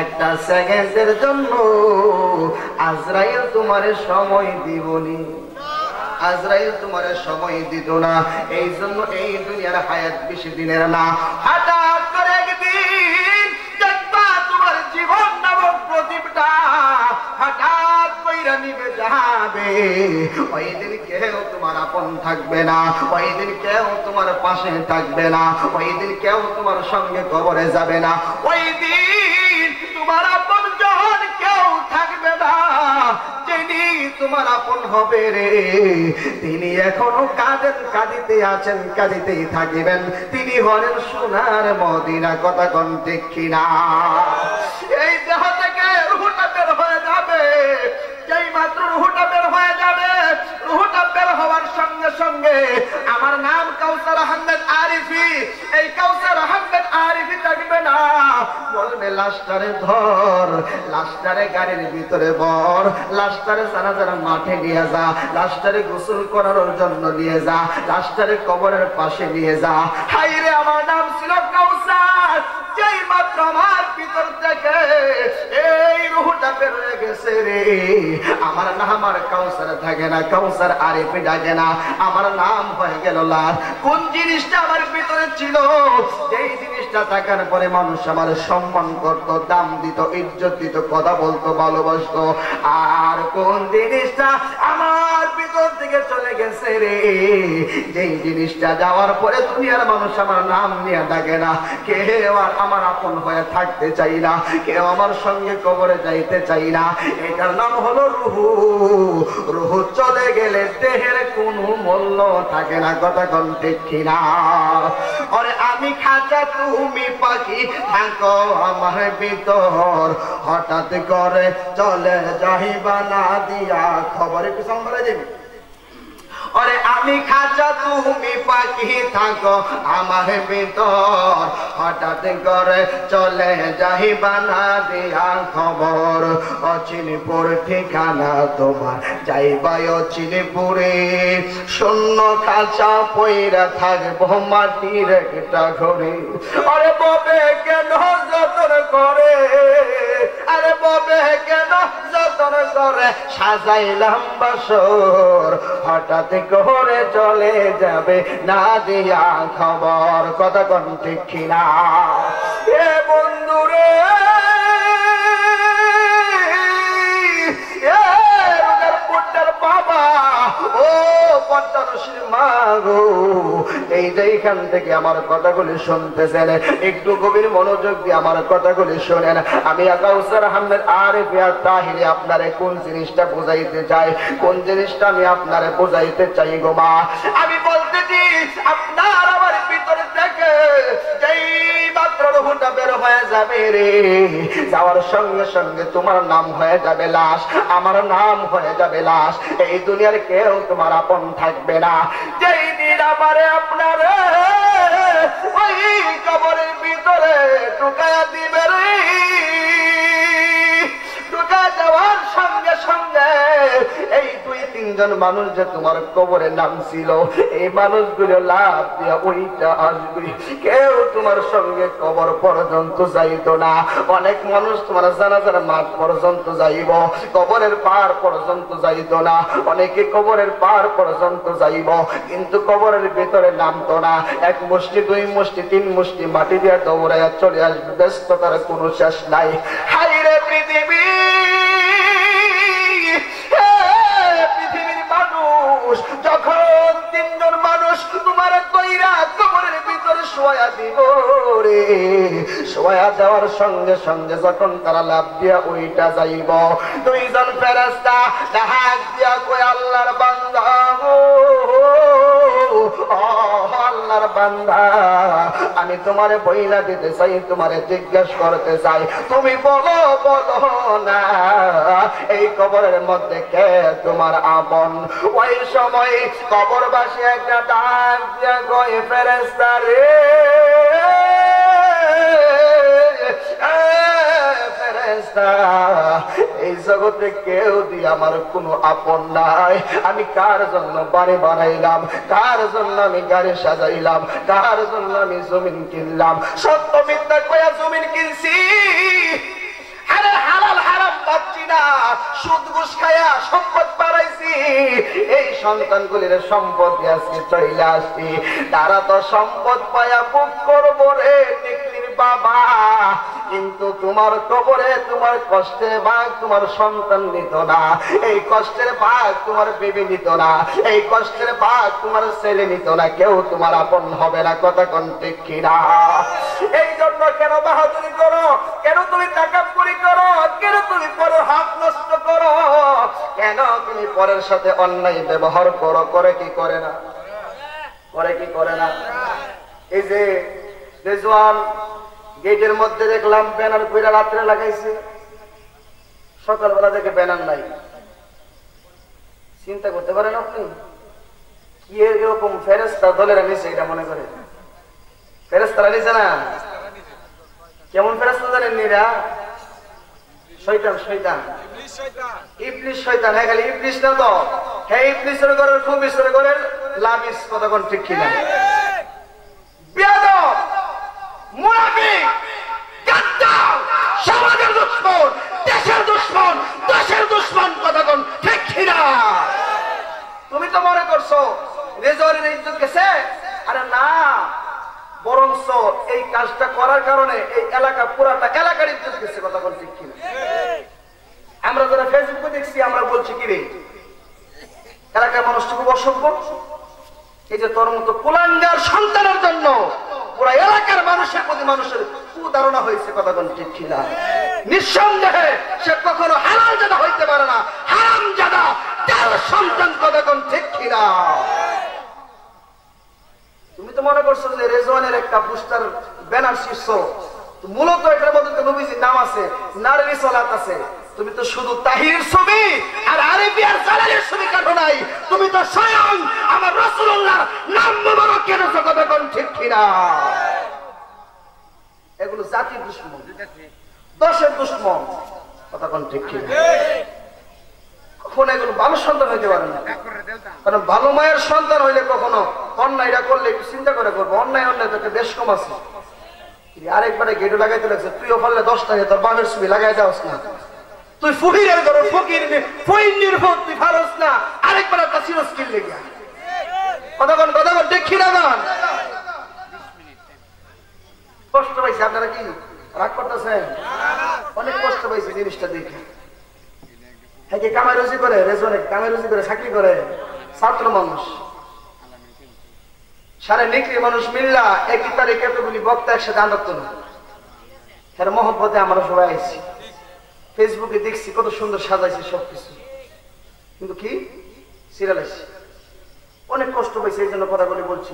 একটা সেকেন্ডের জন্য আজরাইল তোমারে সময় দিবনি। আজরাইল তোমারে সময় দিত না, এই জন্য এই দুনিয়ার হায়াত বেশি দিনের না। হঠাৎ করে একদিন দেখবা তোমার জীবন নামক প্রদীপটা হঠাৎ কইরা নিভে যাবে। ওই দিন কেউ তোমার আপন থাকবে না, ওই দিন কেউ তোমার পাশে থাকবে না, ওই দিন কেউ তোমার সঙ্গে কবরে যাবে না, ওই দিন তোমার আপন জন কেউ থাকবে না। যিনি তোমার আপন হবে রে, তিনি এখনো কাঁদেন, কাঁদিতে আছেন, কাঁদিতেই থাকিবেন। তিনি হলেন সোনার মদিনা। কথা কোন ঠিক কিনা? এই দেহ থেকে রূহটা বের হয়ে যাবে, যেই মাত্র রূহটা বের হয়ে যাবে, রূহটা বের হওয়ার সঙ্গে সঙ্গে আমার নাম কাউসার আহমেদ আরিফি। এই কাউসার আহমেদ আরিফি থাকবে না, বলবে লাশটারে ধর, লাশটারে গাড়ির ভিতরে বর, লাশটারে জানাজার মাঠে নিয়ে যা, লাশটারে গোসল করানোর জন্য নিয়ে যা, লাশটারে কবরের পাশে নিয়ে যা। হাইরে আমার নাম ছিল কাউসার, যেই মাত্র আমার ভিতর থেকে এই রূহটা বের হয়ে গেছে রে, আমার নাম আর কাউসার থাকে না, কাউসার আরিফি ডাকে না, আমার নাম হয়ে গেল লাশ। কোন জিনিসটা আমার ভিতরে ছিল, যেই জিনিসটা থাকার পরে মানুষ আমার সম্মান করত, দাম দিত, ইজ্জত দিত, কথা বলতো, ভালোবাসতো, আর কোন জিনিসটা আমার ভিতর থেকে চলে গেছে রে, যেই জিনিসটা যাওয়ার পরে দুনিয়ার মানুষ আমার নাম নিয়ে ডাকে না, কেউ আর আমার আপন হয়ে থাকতে চাই না, কেউ আমার সঙ্গে কবরে যাইতে চাই না। এটার নাম হলো রূহ। রূহ চলে গেলে দেহের কোনো মূল্য থাকে না। কথা কোন ঠিক কিনা? আরে আমি খাঁচা তুমি পাখি, থাকো আমার ভিতর, হঠাৎ করে চলে যাইবা না দিয়া খবর। একটু সম্বলে দিন। আরে আমি খাঁচা তুমি পাখি, থাকো আমার ভিতর, হঠাৎ করে চলে যাইবা না দিয়া খবর। অচিনপুর ঠিকানা তোমার, যাইবা অচিনপুরে, শূন্য খাঁচা পইরা থাকবো মাটির একটা ঘরে। আরে ববে কেন যতন করে, আরে ববে কেন যতন করে সাজাইলাম বাসর, হঠাৎ করে চলে যাবে না দিয়া খবর। কথা কোন ঠিক কিনা? এ বন্ধুরে, বাবা ও পদ্মানসীর মা গো, এই যে এখান থেকে আমার কথাগুলি শুনতেছেন, একটু গভীর মনোযোগ দিয়ে আমার কথাগুলি শোনেন। আমি কাউসার আহমেদ আরিফি তাহিরি আপনারে কোন জিনিসটা বুঝাইতে চাই, কোন জিনিসটা আমি আপনারে বুঝাইতে চাই গো মা। আমি বলতেছি আপনার আমার ভিতরে থেকে যেই মাত্র রূহটা বের হয়ে যাবে রে, যাওয়ার সঙ্গে সঙ্গে তোমার নাম হয়ে যাবে লাশ, আমার নাম হয়ে যাবে লাশ। এই দুনিয়ার কেউ তোমার আপন থাকবে না। যেই দিন আমারে আপনারে ওই কবরের ভিতরে ঢুকায়া দিবে রে, ঢুকা যাওয়ার সঙ্গে সঙ্গে এই দুই তিনজন মানুষ যে তোমার কবরে নাম ছিল, এই মানুষগুলো লাভ দিয়া ওইটা আসবে। কেউ তোমার সঙ্গে কবর পর্যন্ত যাইতো না। অনেক মানুষ তোমার জানাজার মাঠ পর্যন্ত যাইব, কবরের পার পর্যন্ত যাইতো না। অনেকে কবরের পার পর্যন্ত যাইব, কিন্তু কবরের ভেতরে নামতো না। এক মুষ্টি, দুই মুষ্টি, তিন মুষ্টি মাটি দিয়ে দৌড়াইয়া চলে আসবে, ব্যস্ততার কোনো শেষ নাই। হাইরে পৃথিবী, পৃথিবীর মানুষ যখন তিনজন মানুষ তোমার কইরা কবরের ভিতরে শোয়া দিব রে, শোয়া দেওয়ার সঙ্গে সঙ্গে যখন তারা লাভ দিয়া ওইটা যাইব, দুইজন ফেরেশতা ডাক দিয়া কই আল্লাহর বান্দা গো, আল্লাহর বান্দা, আমি তোমারে বইলা দিতে চাই, তোমারে জিজ্ঞাসা করতে চাই, তুমি বলো বলো না এই কবরের মধ্যে কে তোমার আপন? ওই সময় কবরবাসী একটা ডাক দিয়া কই ফেরেশতা রে, ফেরেশতা, এই জগতে কেউ দিয়ে আমার কোনো আপন নাই। আমি কার জন্য বাড়ি বানাইলাম, কার জন্য আমি গাড়ি সাজাইলাম, কার জন্য আমি জমিন কিনলাম, সত্য মিথ্যা কয়া জমিন কিনছি সন্তানগুলির সম্পদ আজকে চলে আসছে। তারা তো সম্পদ পায়া বুক করবো রে টিকলির বাবা, কিন্তু তোমার কবরে তোমার কষ্টের ভাগ তোমার সন্তান নিত না, এই কষ্টের ভাগ তোমার বিবি নিত না, এই কষ্টের ভাগ তোমার ছেলে নিত না, কেউ তোমার আপন হবে না। কথা কোন ঠিক কিনা? এই জন্য কেন বাহাদুরি করো, কেন তুমি তাকাব্বুরি করো, কেন তুমি পরের হক নষ্ট করো, কেন তুমি পরের সাথে অন্যায় ব্যবহার করো? করে কি করে না? করে কি করে না? এই যে রেজওয়ান গেটের মধ্যে দেখলাম ব্যানার কইরা রাত্রে লাগাইছে, সকালবেলা দেখে ব্যানার নাই। চিন্তা করতে পারেন আপনি কি এরকম ফেরেশতা দলেরা নিছে? এটা মনে করে ফেরেশতারা নিছে না? কেমন ফেরেশতা জানেন? এরা শয়তান, শয়তান, ইবলিস শয়তান। হ্যাঁ, খালি ইবলিস না তো, হ্যাঁ ইবলিসের ঘরের খুব ঈশ্বরের ঘরের লাবিস। কথা কোন ঠিক কিনা? বেয়াদব, মুনাফিক, গাদ্দার, সমাজের দুশমন, দেশের দুশমন, দেশের দুশমন। কথা কোন ঠিক কিনা? তুমি তো মনে করছো রেজওয়ানের ইজ্জত গেছে? আরে না, বরঞ্চ এই কাজটা করার কারণে এই এলাকা পুরাটা এলাকার ইজ্জত গেছে। কথা কোন ঠিক কিনা? আমরা যারা ফেসবুকে দেখছি আমরা বলছি কি রে এলাকার মানুষটা খুব অসভ্য। এই যে তোর মতো কুলাঙ্গার সন্তানের জন্য পুরা এলাকার মানুষের প্রতি মানুষের কুধারণা হয়েছে। কথা কোন ঠিক কিনা? নিঃসন্দেহে সে কখনো হালাল জাদা হইতে পারে না, হারাম জাদা তার সন্তান। কথা কোন ঠিক কিনা? তুমি তো মনে করছো যে রেজওয়ানের একটা পোস্টার ব্যানার শীর্ষ, মূলত এটার মধ্যে তো নবীজির নাম আছে, নারী সালাত আছে। তুমি তো শুধু তাহিরের ছবি আর আরেবিয়ার জালালের ছবি কাটো নাই, তুমি তো স্বয়ং আমার রাসূলুল্লাহর নাম মোবারক কেটেছো। কথা কোন ঠিক কিনা? এগুলো জাতির দুশমন, দশের দুশমন। কথা কোন ঠিক কিনা? কখনো এগুলো ভালো সন্তান হইতে পারে না, কারণ ভালো মায়ের সন্তান হইলে কখনো অন্যায়টা করলে একটু চিন্তা করে করবো। অন্যায় অন্যায় তোকে বেশ কম আছে। আরেকবারে গেটও লাগাইতে লাগছে, তুইও পারলে 10টা তোর বাপের ছবি লাগাই দেওয়াস না, তুই ফকিরের ঘর ফকির ফকির ভোট তুই পারস না, আরেকবার একটা চিরস্কিল লেগে। কথা কোন দেখি না গান। কষ্ট পাইছে আপনারা? কি রাগ করতেছেন? অনেক কষ্ট পাইছে জিনিসটা দেখে। হ্যাঁ, কি কামাই রুজি করে? রেজনে কামাই রুজি করে চাকরি করে, ছাত্র মানুষ, সারে নিকরি মানুষ মিল্লা একই তারিখ এতগুলি বক্তা একসাথে আনন্দ না। এর মহব্বতে আমরা সবাই আইছি, ফেসবুকে দেখছি কত সুন্দর সাজাইছে সবকিছু, কিন্তু কি সিরিয়াল আইছি। অনেক কষ্ট পাইছে, এই জন্য কথাগুলি বলছি।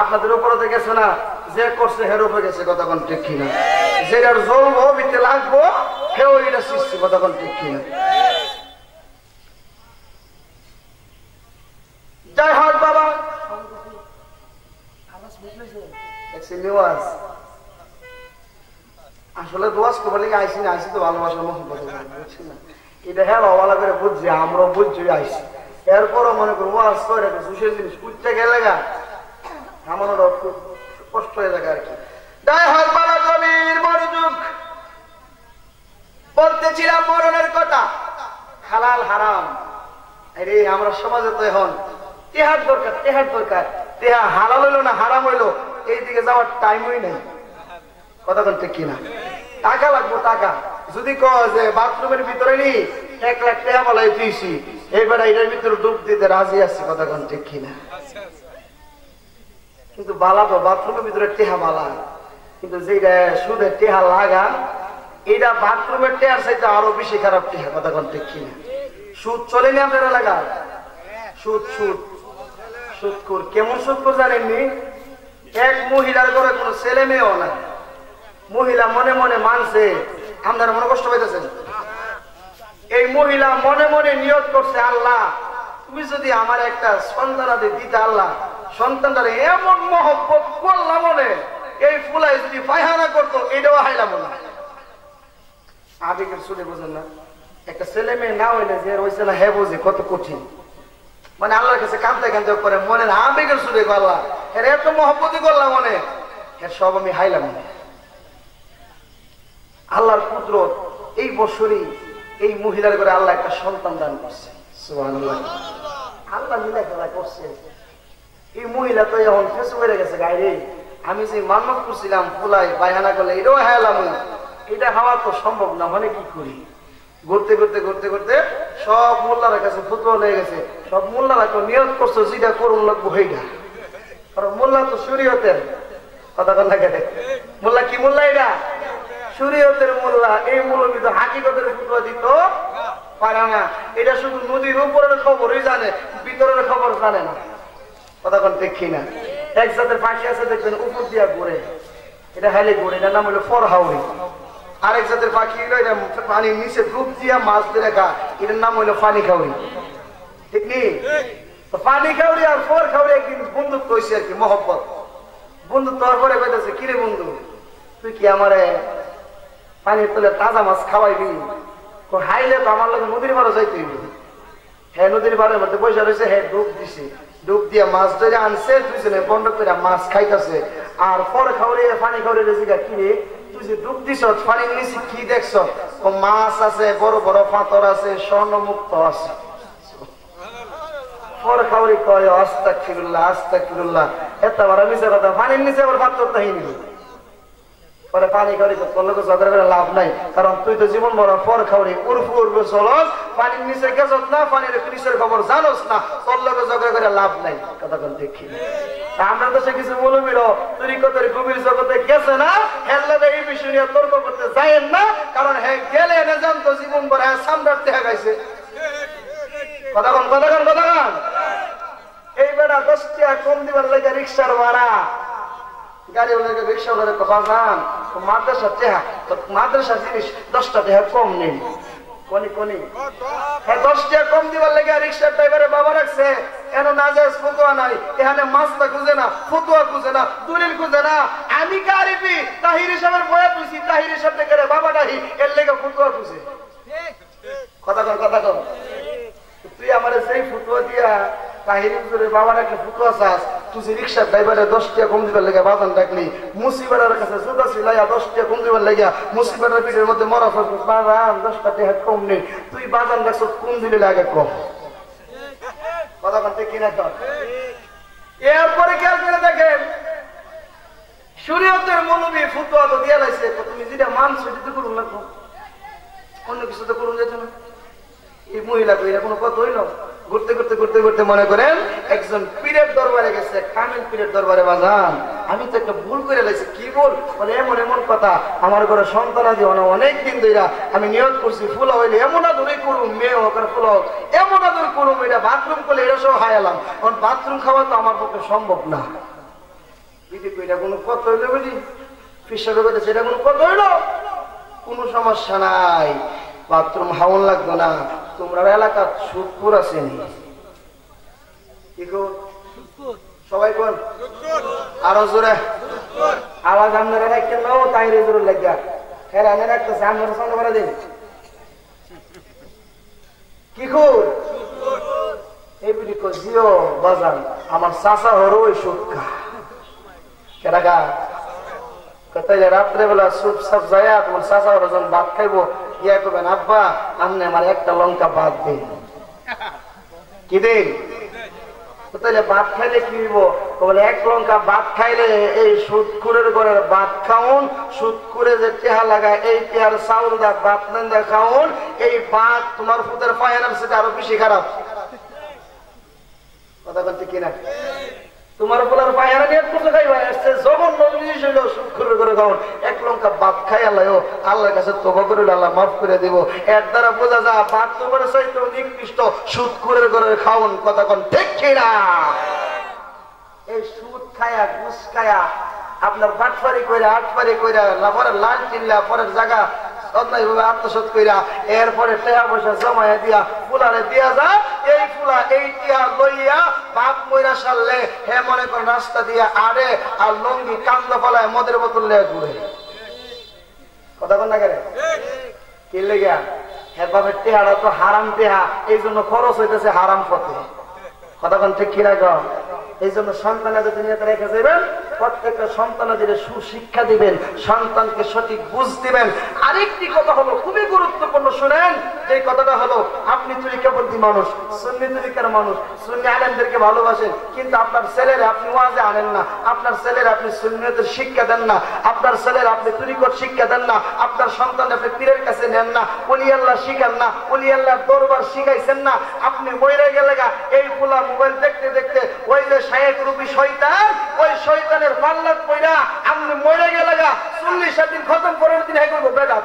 আপনাদের উপরে গেছে না, যে করছে হের উপরে গেছে। কথা কোন ঠিক কিনা? যেটার জ্বলবো বিতে লাগবো হেও এটা সৃষ্টি। কথা কোন ঠিক কিনা? জয় হক বাবা। আসলে দোয়াজ করবার লিগে আইসি না, আইসি তো ভালোবাসার মহব্বত, বুঝছি না এটা হ্যাঁ ভালো করে বুঝছি, আমরাও বুঝছি আইসি। এরপরও মনে করি ওয়াজ করে সুশের জিনিস উঠতে গেলে গা আমার খুব কষ্ট হয়ে যায় আর কি। জয় হক বাবা। জমির মনোযোগ, বলতেছিলাম মরণের কথা, হালাল হারাম। আরে আমরা সমাজে তো এখন তেহার দরকার, তেহার দরকার, তেহা হালাল হইলো না হারাম হইলো এইদিকে যাওয়ার টাইমই নেই। কথা বলতে কিনা? টাকা লাগবো, টাকা যদি কয় যে বাথরুমের ভিতরে নি 1 লাখ টাকা বলাই দিয়েছি, এইবার এটার ভিতরে ডুব দিতে রাজি আছি। কথা কোন ঠিক কিনা? কিন্তু বালা তো বাথরুমের ভিতরে টেহা বালা, কিন্তু যেটা সুদের টেহা লাগা এটা বাথরুমের টেহার চাইতে আরো বেশি খারাপ টেহা। কথা কোন ঠিক কিনা? সুদ চলেনি আপনার এলাকায়? সুদ সুদ সুদখোর। কেমন সুদখোর জানেননি? এক মহিলার ঘরে কোনো ছেলে মেয়েও না, মহিলা মনে মনে মানছে। আপনারা মনে কষ্ট পাইতেছেন? এই মহিলা মনে মনে নিয়ত করছে, আল্লাহ তুমি যদি আমার একটা সন্তান দিতে, আল্লাহ সন্তানটারে এমন মহব্বত করলাম মনে, এই ফুলাই যদি পায়খানা করতো এটাও হাইলাম না। আবেগের শুনে বোঝেন না? একটা ছেলে মেয়ে না হইলে যে হয়েছে না হ্যাঁ বোঝে কত কঠিন। মানে আল্লাহর কাছে কাঁদতে কাঁদতে করে মনে আবেগের শুনে আল্লাহ এর এত মহব্বতই করলাম মনে, এর সব আমি হাইলাম না। আল্লাহর কুদরত, এই বছরই এই মহিলার করে আল্লাহ একটা সন্তান দান করছে। সুবহানাল্লাহ। আল্লাহ মিলা খেলা করছে। এই মহিলা তো এখন ফেসু বেড়ে গেছে গায়ে। আমি যে মান্নত করছিলাম ফুলাই বাইহানা করলে এটাও হায়ালাম, এটা হওয়া তো সম্ভব না, মানে কি করি? ঘুরতে ঘুরতে ঘুরতে ঘুরতে সব মোল্লার কাছে ফুটবল হয়ে গেছে। সব মোল্লারা তো নিয়ত করছো যেটা করুন লাগবো সেইটা, কারণ মোল্লা তো শরীয়তের কথা কথা কেটে। মোল্লা কি মোল্লা? এটা শরীয়তের মোল্লা। এই মৌলবী তো হাকিকতের ফুটবল দিত পারে না। এটা শুধু নদীর উপরের খবরই জানে, ভিতরের খবর জানে না। কথা কোন দেখি না। এক জাতের পাখি আছে দেখবেন উপর দিয়া ঘুরে, এটা হাইলে ঘুরে, এটার নাম হলো ফরহাউরি। আরেক জাতের পাখি হলো এটা পানির নিচে ডুব দিয়া মাছ ধরে খা, এটার নাম হলো পানি খাউরি। ঠিক নেই? পানি খাউরি আর ফর খাউরি একদিন বন্ধুত্ব হয়েছে আর কি, মহব্বত। বন্ধুত্ব হওয়ার পরে কইতেছে, কিরে বন্ধু তুই কি আমারে পানির তলে তাজা মাছ খাওয়াইবি? হাইলে তো আমার লোক নদীর পাড়ে যাইতে হইব। হ্যাঁ নদীর পাড়ের মধ্যে পয়সা রয়েছে, হ্যাঁ ডুব দিছে, ডুব দিয়ে মাছ ধরে আনছে, দুইজনে বন্ধ করে মাছ খাইতেছে। আর ফর খাওয়ারে পানি খাওয়ারে রেজিকা কিরে তুই যে ডুব দিছ পানির নিচে কি দেখছ? মাছ আছে, বড় বড় পাথর আছে, স্বর্ণ মুক্ত আছে। ফর খাওয়ারি কয় আস্তাগফিরুল্লাহ আস্তাগফিরুল্লাহ, এত বড় মিছে কথা। পানির নিচে আবার পাথর তাহিনি, পরে পানি খাওয়ারি করলে ঝগড়া করে লাভ নাই, কারণ তুই তো জীবন বড় ফর খাওয়ারি উর্ফ উর্ফ চলস, পানির নিচে গেছত না, পানির নিচের খবর জানোস না, তোর লোক ঝগড়া করে লাভ নাই। কথা কোন দেখি আমরা দেশে কিছু মৌলবীর তরিকতের গভীর জগতে গেছে না, হেল্লাদের এই বিষয় নিয়ে তর্ক করতে যায়েন না, কারণ হ্যাঁ গেলে এনে জানতো জীবন বড় হ্যাঁ সামরার দেখা গাইছে। কথা কোন কথা কোন কথা কোন। এই বেড়া 10 টাকা কম দিবার লাগে রিক্সার ভাড়া, গাড়ি রিক্সা বাজান মাদ্রাসা টেহা, মাদ্রাসা জিনিস 10 টাকা কম নেই। কোনি কোনি হ্যাঁ 10 টাকা কম দিবার লাগে রিক্সার ড্রাইভারে বাবা রাখছে, এন না যায় ফতুয়া নাই, এখানে মাছটা খুঁজে না, ফতুয়া খুঁজে না, দলিল খুঁজে না। আমি কারিবি তাহির হিসাবের বয়া তুইছি, তাহির হিসাব থেকে বাবা ডাহি এর লেগে ফতুয়া খুঁজে। কথা কর কথা কর। তুই আমার সেই ফতুয়া দিয়া তাহিরি হুজুরের বাবার একটা ফুটুয়া চাস, তুই রিক্সার ড্রাইভারে 10 টাকা কম দিবার লেগে বাজান ডাকলি, মুসিবাটার কাছে জুতা সিলাইয়া 10 টাকা কম দিবার লেগে মুসিবাটার পিঠের মধ্যে মরা ফেলছিস, বাজান 10 টাকা কম নেই, তুই বাজান ডাকছ কোন দিলে লাগে কম। কথা বলতে কিনা কর। এরপরে খেয়াল করে দেখেন শরীয়তের মৌলবী ফুটুয়া তো দিয়া লাইছে, তুমি যেটা মানছো সেটা করুন না, অন্য কিছু তো করুন যেত না। এই মহিলা কইরা কোনো কথা হইল? ঘুরতে ঘুরতে ঘুরতে ঘুরতে মনে করেন একজন পীরের দরবারে গেছে, কামিল পীরের দরবারে। বাজান আমি তো একটা ভুল করে লাইছি। কি বল? বলে এমন এমন কথা, আমার ঘরে সন্তান আদি অনেক দিন ধরে আমি নিয়ত করছি ফুলা হইলে এমন আদরই করুম, মেয়ে হোক আর ফুলা হোক এমন আদর করুম, এটা বাথরুম করলে এটা সব হায়ালাম, কারণ বাথরুম খাওয়া তো আমার পক্ষে সম্ভব না। এটা কোনো কথা হইলো বুঝি? ফিসাবে কথা সেটা কোনো কথা হইলো? কোনো সমস্যা নাই, বাথরুম হাউন লাগতো না। তোমরা এলাকার সুদপুর আছে নি? সবাই কোন আরো জোরে আওয়াজ আপনারা রাখেন না, তাই জোরে লাগিয়া খেলা আনে রাখতেছে, আপনারা সঙ্গে করে দিন। কি খুর এই বুঝি জিও বাজান আমার চাষা হরো ওই সুদকা কেডা তাইলে রাত্রেবেলা সুপ সাপ যায় তোমার চাষা হরো যখন ভাত খাইবো ইয়া করবেন, আব্বা আপনি আমার একটা লঙ্কা বাদ দিন। কি দিন? তাইলে ভাত খাইলে কি হইব? বলে এক লঙ্কা ভাত খাইলে এই সুদকুরের ঘরের ভাত খাউন, সুদকুরে যে টেহা লাগায় এই টেহার চাউল দা ভাত নেন্দা খাউন, এই ভাত তোমার ফুতের পায়নার সেটা আরো বেশি খারাপ। কথা বলতে কিনা? তোমার বলার পায়না নিয়ে করতে খাইবা আসছে জঘন্য জিনিস হইলো সুদকুরের ঘরে খাউন। এক লঙ্কা ভাত খাই আল্লাহ আল্লাহর কাছে তওবা করে আল্লাহ মাফ করে দিব। এর দ্বারা বোঝা যায় ভাত তোমার চাইতে নিকৃষ্ট সুদকুরের ঘরে খাউন। কথা কোন ঠিক কিনা? এই সুদ খায়া ঘুষ খায়া আপনার বাটফারি কইরা আটফারি কইরা পরে লাল চিল্লা পরের জায়গা আত্মসাৎ কইরা এরপরে টাকা পয়সা জমাইয়া দিয়া ফুলারে দিয়া যায়। এই ফুলা এই টিয়া লইয়া বাপ মইরা সারলে হে মনে করেন রাস্তা দিয়া আড়ে আর লঙ্গি কান্দা ফলায় মদের বোতল লেয়া ঘুরে। কথা বল না কেন? কি লেগা? হ্যাঁ বাপের টেহারা তো হারাম টেহা, এই জন্য খরচ হইতেছে হারাম পথে। কথা বল ঠিক কিনা? এই জন্য সন্তান রেখে যাবেন প্রত্যেকটা সন্তানদের সুশিক্ষা দিবেন, সন্তানকে সঠিক বুঝ দিবেন। আরেকটি কথা হলো খুবই গুরুত্বপূর্ণ, শুনেন। যে কথাটা হলো, আপনি তরিকাপন্থী মানুষ, সুন্নি তরিকার মানুষ, সুন্নি আলেমদেরকে ভালোবাসেন, কিন্তু আপনার ছেলের আপনি ওয়াজে আনেন না, আপনার ছেলের আপনি সুন্নিয়তের শিক্ষা দেন না, আপনার ছেলের আপনি তরিকত শিক্ষা দেন না, আপনার সন্তান আপনি পীরের কাছে নেন না, ওলি আল্লাহ শিখান না, ওলি আল্লাহর দরবার শিখাইছেন না, আপনি মরে গেলে এই পোলা মোবাইল দেখতে দেখতে ওই যে শায়েক রূপী শয়তান, ওই শয়তানের পাল্লাত পয়রা আপনি মরে গেলে 40 দিন খতম করার দিন হয়ে গেল বেদাত।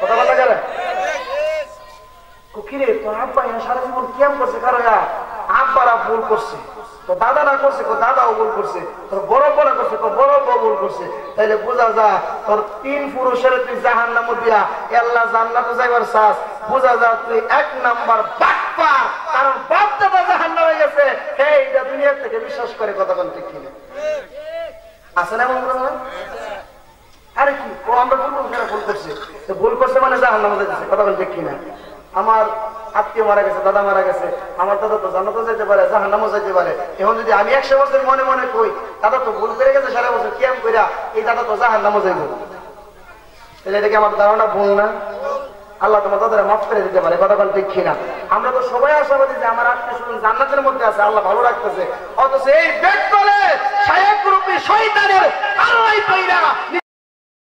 কথা বলা গেলে কিরে তোর আব্বা সারা জীবন কিয়াম করছে, কারো আব্বারা ভুল করছে, তো দাদা না করছে, দাদাও ভুল করছে, তোর বড় বড় করছে, তোর বড় বড় ভুল করছে, তাইলে বোঝা যা তোর 3 পুরুষের তুই জাহান্নাম দিয়া আল্লাহ জান্নাতে যাইবার চাস, বোঝা যা তুই 1 নাম্বার বাটপার, কারণ বাপ দাদা জাহান্নামে গেছে, এইটা দুনিয়া থেকে বিশ্বাস করে। কথা বলতে কি আছে না বলবো না? আরে কি ও আমরা ভুল করছে, ভুল করছে মানে জাহান্নামে যাচ্ছে। কথা বলতে কি না? আমার আত্মীয় মারা গেছে, দাদা মারা গেছে, আমার দাদা তো জান্নাতে যেতে পারে, জাহান্নামও যেতে পারে। এখন যদি আমি 100 বছর মনে মনে কই দাদা তো ভুল করে গেছে, সারা বছর কিয়াম কইরা এই দাদা তো জাহান্নামও যাইব, তাহলে এটা কি আমার ধারণা ভুল না? আল্লাহ তোমার দাদারা মাফ করে দিতে পারে। কথা বলতে ঠিক না? আমরা তো সবাই আশাবাদী যে আমার আত্মীয় স্বজন জান্নাতের মধ্যে আছে, আল্লাহ ভালো রাখতেছে, অথচ এই বেদ তলে শায়েক রূপী শয়তানের আল্লাহ কইরা